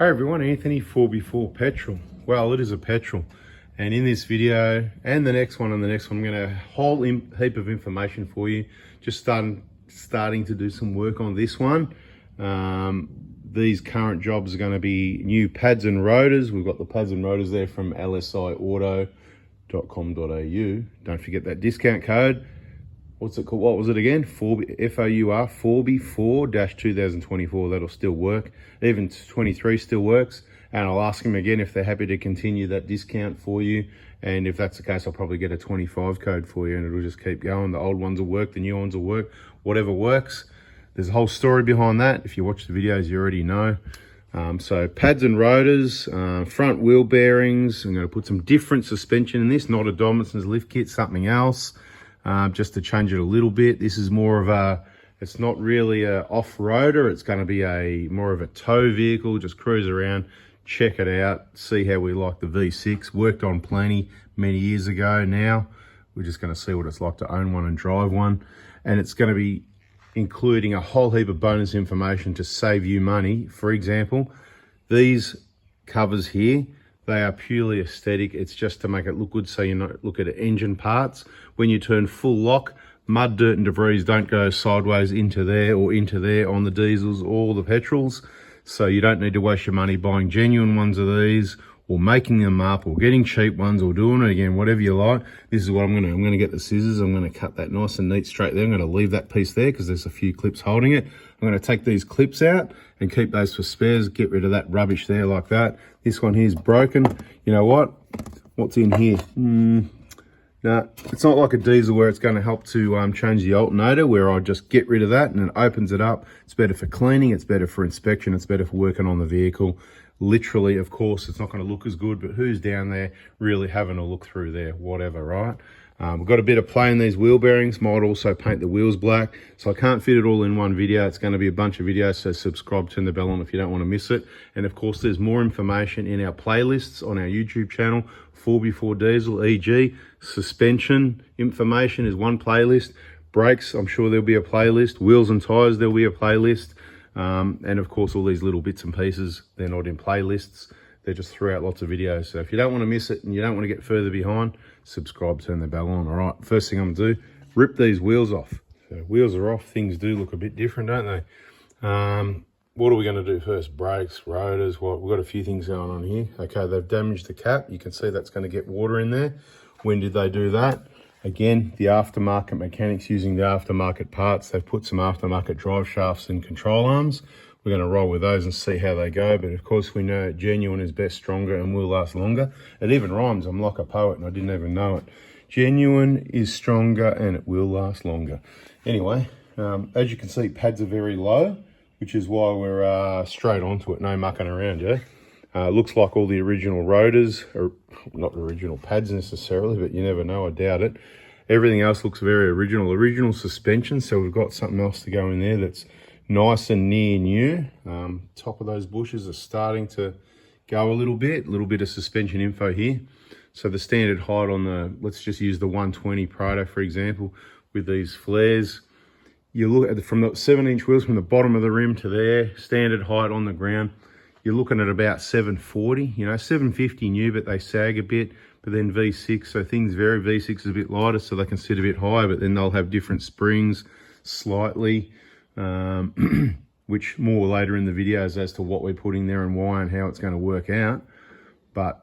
Hi everyone, Anthony 4x4 Petrol. Well, it is a petrol, and in this video and the next one and the next one, I'm going to have a whole heap of information for you. Just starting to do some work on this one. These current jobs are going to be new pads and rotors. We've got the pads and rotors there from lsiauto.com.au. Don't forget that discount code. What's it called? What was it again? FOUR 4B4-2024. That'll still work. Even 23 still works. And I'll ask them again if they're happy to continue that discount for you. And if that's the case, I'll probably get a 25 code for you, and it'll just keep going. The old ones will work, the new ones will work, whatever works. There's a whole story behind that. If you watch the videos, you already know. So pads and rotors, front wheel bearings. I'm going to put some different suspension in this, not a Donaldson's lift kit, something else. Just to change it a little bit. This is more of a, it's not really a off-roader, it's going to be more of a tow vehicle. Just cruise around, check it out, see how we like the V6. Worked on plenty many years ago. Now we're just going to see what it's like to own one and drive one, and it's going to be including a whole heap of bonus information to save you money. For example, these covers here, they are purely aesthetic. It's just to make it look good, so you're not look at engine parts. When you turn full lock, mud, dirt and debris don't go sideways into there or into there on the diesels or the petrols. So you don't need to waste your money buying genuine ones of these, or making them up, or getting cheap ones, or doing it again, whatever you like. This is what I'm going to get the scissors. I'm going to cut that nice and neat straight there. I'm going to leave that piece there because there's a few clips holding it. I'm going to take these clips out and keep those for spares, get rid of that rubbish there like that. This one here is broken. You know what? What's in here? No, it's not like a diesel where it's going to help to change the alternator, where I just get rid of that and it opens it up. It's better for cleaning, it's better for inspection, it's better for working on the vehicle. Literally, of course, it's not going to look as good, but who's down there really having a look through there? Whatever, right? We've got a bit of play in these wheel bearings. Might also paint the wheels black, so I can't fit it all in one video. It's going to be a bunch of videos, so subscribe, turn the bell on if you don't want to miss it. And of course, there's more information in our playlists on our YouTube channel, 4x4 Diesel, e.g. suspension information is one playlist. Brakes, I'm sure there'll be a playlist. Wheels and tyres, there'll be a playlist. And of course, all these little bits and pieces, they're not in playlists. They're just throughout lots of videos. So if you don't want to miss it and you don't want to get further behind, subscribe, turn the bell on. All right, first thing I'm going to do, rip these wheels off. So wheels are off, things do look a bit different, don't they? What are we going to do first? Brakes, rotors, what? We've got a few things going on here. Okay, they've damaged the cap. You can see that's going to get water in there. When did they do that? Again, the aftermarket mechanics using the aftermarket parts. They've put some aftermarket drive shafts and control arms. We're going to roll with those and see how they go. But of course, we know genuine is best, stronger, and will last longer. It even rhymes. I'm like a poet and I didn't even know it. Genuine is stronger and it will last longer. Anyway, as you can see, pads are very low, which is why we're straight onto it. No mucking around, yeah? Looks like all the original rotors, or not original pads necessarily, but you never know, I doubt it. Everything else looks very original suspension, so we've got something else to go in there that's nice and near new. Top of those bushes are starting to go a little bit of suspension info here. So the standard height on the, let's just use the 120 Prado for example, with these flares. You look at from the 7-inch wheels from the bottom of the rim to there, standard height on the ground, you're looking at about 740, you know, 750 new, but they sag a bit. But then V6, so things vary. V6 is a bit lighter, so they can sit a bit higher, but then they'll have different springs slightly, which more later in the videos as to what we're putting there and why and how it's going to work out. But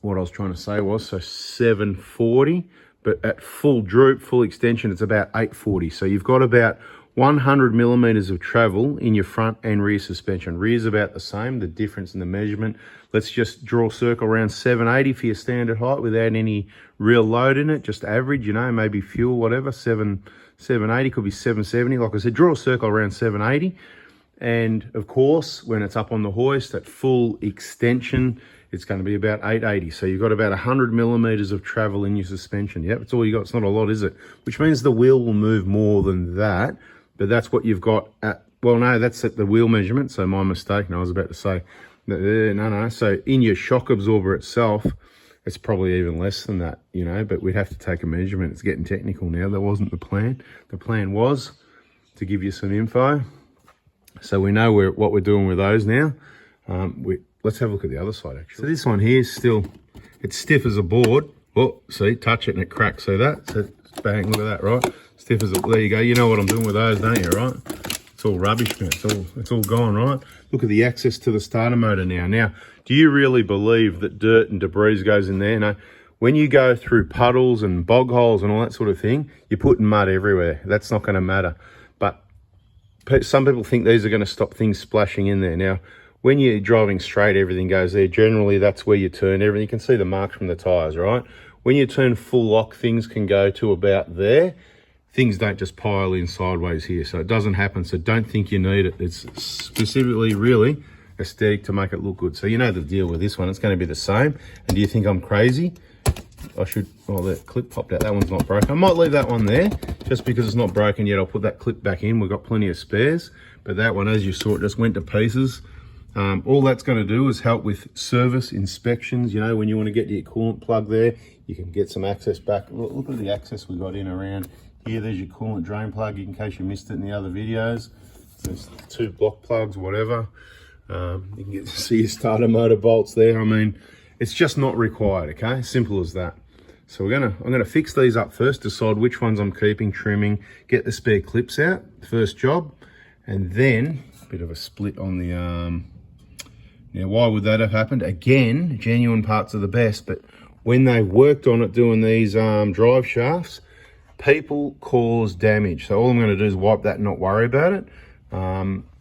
what I was trying to say was, so 740, but at full droop, full extension, it's about 840. So you've got about 100 millimeters of travel in your front and rear suspension. Rear's about the same, the difference in the measurement. Let's just draw a circle around 780 for your standard height without any real load in it, just average, you know, maybe fuel, whatever, 780, could be 770. Like I said, draw a circle around 780. And of course, when it's up on the hoist at full extension, it's going to be about 880. So you've got about 100 millimeters of travel in your suspension. Yep, that's all you got. It's not a lot, is it? Which means the wheel will move more than that. But that's what you've got at, well, no, that's at the wheel measurement. So my mistake. No, I was about to say, no. So in your shock absorber itself, it's probably even less than that, you know, but we'd have to take a measurement. It's getting technical now. That wasn't the plan. The plan was to give you some info. So we know what we're doing with those now. Let's have a look at the other side actually. So this one here is still, it's stiff as a board. Oh, see, touch it and it cracks. So bang, look at that, right? Stiff as a, there you go. You know what I'm doing with those, don't you, right? It's all rubbish, man. It's all gone, right? Look at the access to the starter motor now. Now, do you really believe that dirt and debris goes in there? No. When you go through puddles and bog holes and all that sort of thing, you're putting mud everywhere. That's not going to matter. But some people think these are going to stop things splashing in there. Now, when you're driving straight, everything goes there. Generally, that's where you turn everything. You can see the marks from the tyres, right? When you turn full lock, things can go to about there. Things don't just pile in sideways here. So it doesn't happen. So don't think you need it. It's specifically really aesthetic to make it look good. So you know the deal with this one. It's going to be the same. And do you think I'm crazy? Oh, that clip popped out. That one's not broken. I might leave that one there just because it's not broken yet. I'll put that clip back in. We've got plenty of spares. But that one, as you saw, it just went to pieces. All that's going to do is help with service inspections. You know, when you want to get your coolant plug there, you can get some access back. Look at the access we got in around here. There's your coolant drain plug, in case you missed it in the other videos. There's 2 block plugs, whatever. You can get to see your starter motor bolts there. I mean, it's just not required, okay? Simple as that. So I'm gonna fix these up first, decide which ones I'm keeping, trimming, get the spare clips out, first job, and then a bit of a split on the arm. Now, why would that have happened? Again, genuine parts are the best, but when they worked on it doing these drive shafts, people cause damage. So all I'm gonna do is wipe that and not worry about it.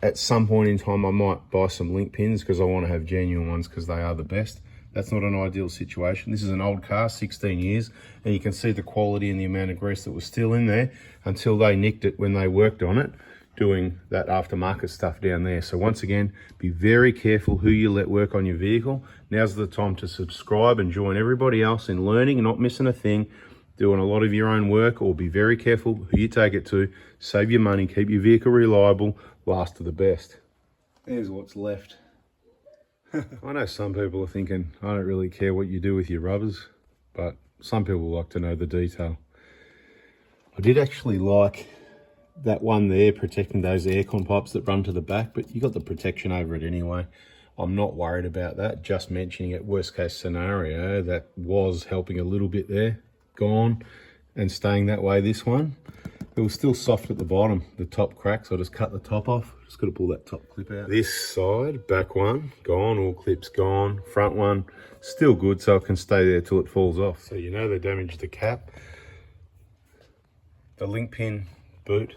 At some point in time, I might buy some link pins because I wanna have genuine ones because they are the best. That's not an ideal situation. This is an old car, 16 years, and you can see the quality and the amount of grease that was still in there until they nicked it when they worked on it, doing that aftermarket stuff down there. So once again, be very careful who you let work on your vehicle. Now's the time to subscribe and join everybody else in learning and not missing a thing, doing a lot of your own work, or be very careful who you take it to. Save your money, keep your vehicle reliable, last to the best. There's what's left. I know some people are thinking, I don't really care what you do with your rubbers, but some people like to know the detail. I did actually like that one there, protecting those aircon pipes that run to the back, but you got the protection over it anyway. I'm not worried about that, just mentioning it, worst case scenario, that was helping a little bit there, gone and staying that way. This one, it was still soft at the bottom, the top crack, so I just cut the top off. Just got to pull that top clip out. This side, back one, gone, all clips gone. Front one, still good, so it can stay there till it falls off. So you know they damaged the cap, the link pin, boot,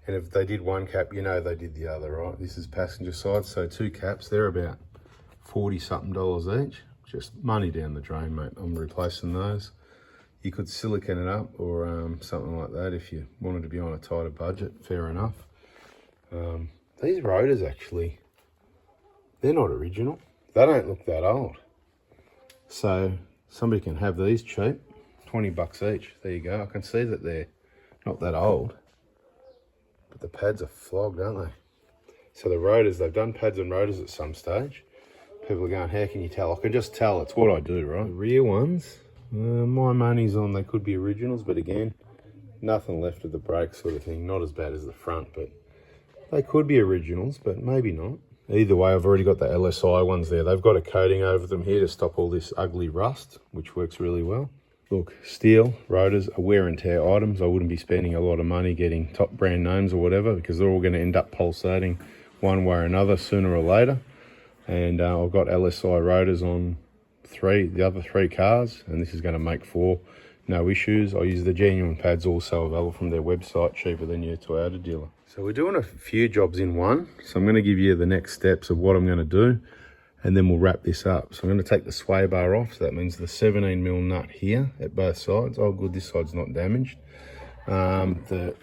and if they did one cap, you know they did the other, right? This is passenger side, so 2 caps, they're about $40-something each. Just money down the drain, mate. I'm replacing those. You could silicone it up or something like that if you wanted to be on a tighter budget, fair enough. These rotors actually, they're not original. They don't look that old. So somebody can have these cheap, 20 bucks each. There you go. I can see that they're not that old, but the pads are flogged, aren't they? So the rotors, they've done pads and rotors at some stage. People are going, how can you tell? I can just tell, it's what I do, right? The rear ones, my money's on they could be originals, but again, nothing left of the brake sort of thing. Not as bad as the front, but they could be originals, but maybe not. Either way, I've already got the LSI ones there. They've got a coating over them here to stop all this ugly rust, which works really well. Look, steel rotors are wear and tear items. I wouldn't be spending a lot of money getting top brand names or whatever, because they're all going to end up pulsating one way or another sooner or later. And I've got LSI rotors on the other 3 cars, and this is going to make 4. No issues. I use the genuine pads, also available from their website, cheaper than your Toyota dealer. So we're doing a few jobs in one. So I'm going to give you the next steps of what I'm going to do, and then we'll wrap this up. So I'm going to take the sway bar off. So that means the 17mm nut here at both sides. Oh, good, this side's not damaged. The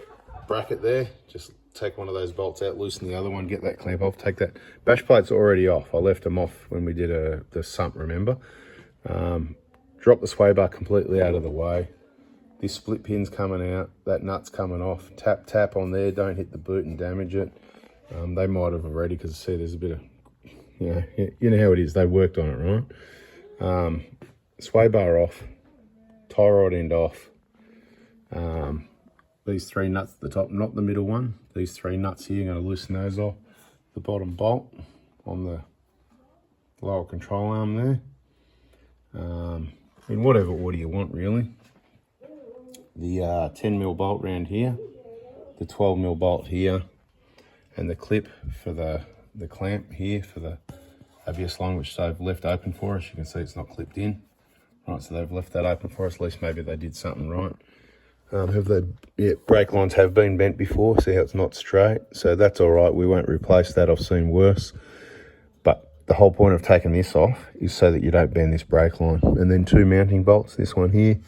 bracket there, just take one of those bolts out, loosen the other one, get that clamp off, take that. Bash plate's already off. I left them off when we did the sump, remember? Drop the sway bar completely out of the way. This split pin's coming out, that nut's coming off. Tap, tap on there, don't hit the boot and damage it. They might have already, because see there's a bit of, you know how it is, they worked on it, right? Sway bar off, tie rod end off. These 3 nuts at the top, not the middle one. These 3 nuts here, I'm going to loosen those off. The bottom bolt on the lower control arm there. In whatever order you want, really. The 10mm bolt round here, the 12mm bolt here, and the clip for the clamp here for the ABS line, which they've left open for us. You can see it's not clipped in. Right, so they've left that open for us. At least maybe they did something right. Brake lines have been bent before. See how it's not straight? So that's all right. We won't replace that. I've seen worse. But the whole point of taking this off is so that you don't bend this brake line. And then 2 mounting bolts, this one here,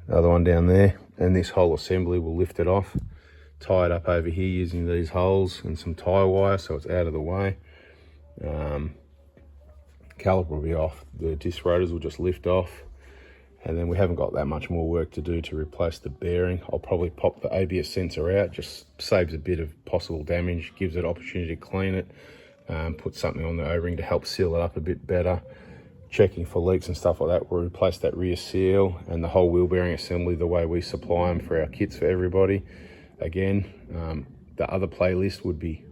the other one down there, and this whole assembly will lift it off. Tie it up over here using these holes and some tyre wire so it's out of the way. Caliper will be off. The disc rotors will just lift off. And then we haven't got that much more work to do to replace the bearing. I'll probably pop the ABS sensor out, just saves a bit of possible damage, gives it opportunity to clean it, put something on the O-ring to help seal it up a bit better. Checking for leaks and stuff like that, we'll replace that rear seal and the whole wheel bearing assembly the way we supply them for our kits for everybody. Again, the other playlist would be,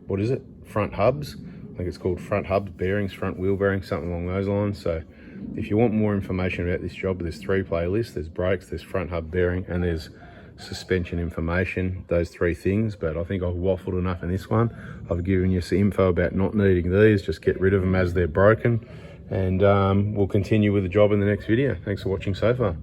what is it? Front hubs. I think it's called front hubs, bearings, front wheel bearings, something along those lines. So if you want more information about this job, there's 3 playlists. There's brakes, there's front hub bearing, and there's suspension information, those 3 things. But I think I've waffled enough in this one. I've given you some info about not needing these, just get rid of them as they're broken. And we'll continue with the job in the next video. Thanks for watching so far.